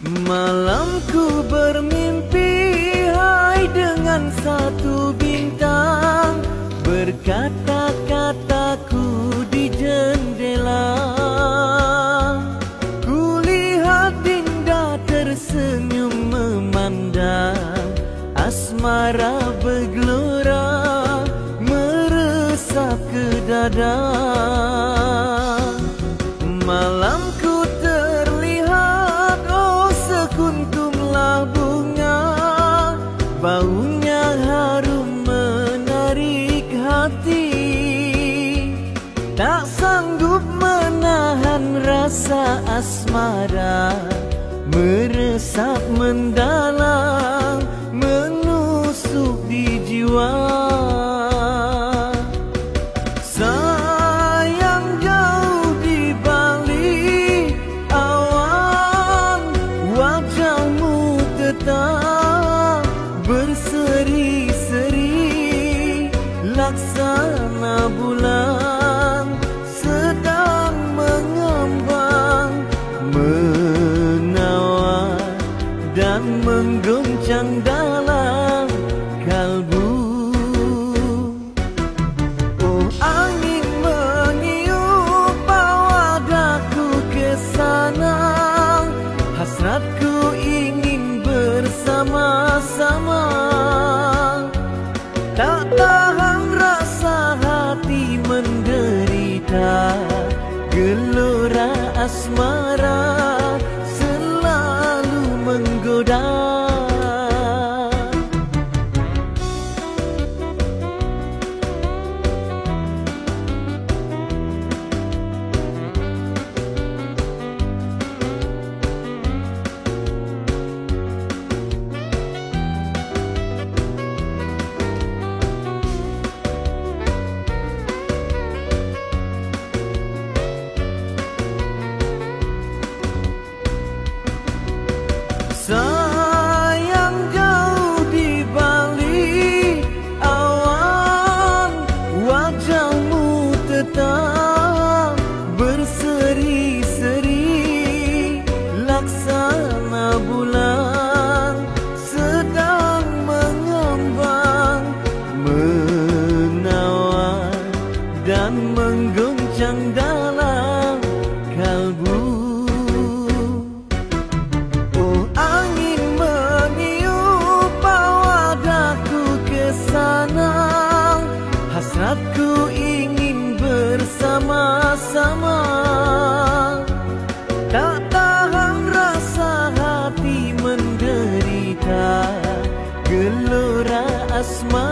Malamku bermimpi hai dengan satu bintang, berkata-kataku di jendela. Kulihat Dinda tersenyum memandang, asmara bergelora meresap ke dada. Malamku terlihat sekuntumlah bunga, baunya harum menarik hati. Tak sanggup menahan rasa asmara, meresap mendalam, menusuk di jiwa. Sayang jauh di balik awan, wajahmu tetap berseri-seri, laksana bulan sedang mengambang, menawar dan menggoncang dalam kalbu. Oh, angin meniup bawa daku ke sana, hasratku ingin bersama-sama. Tak tahan rasa hati menderita, gelora asmara selalu menggoda. Sayang jauh di balik awan, wajahmu tetap berseri-seri, laksana bulan sedang mengambang, menawar dan menggoncang dalam kalbu. Hasratku ingin bersama-sama, tak tahan rasa hati menderita, gelora asmara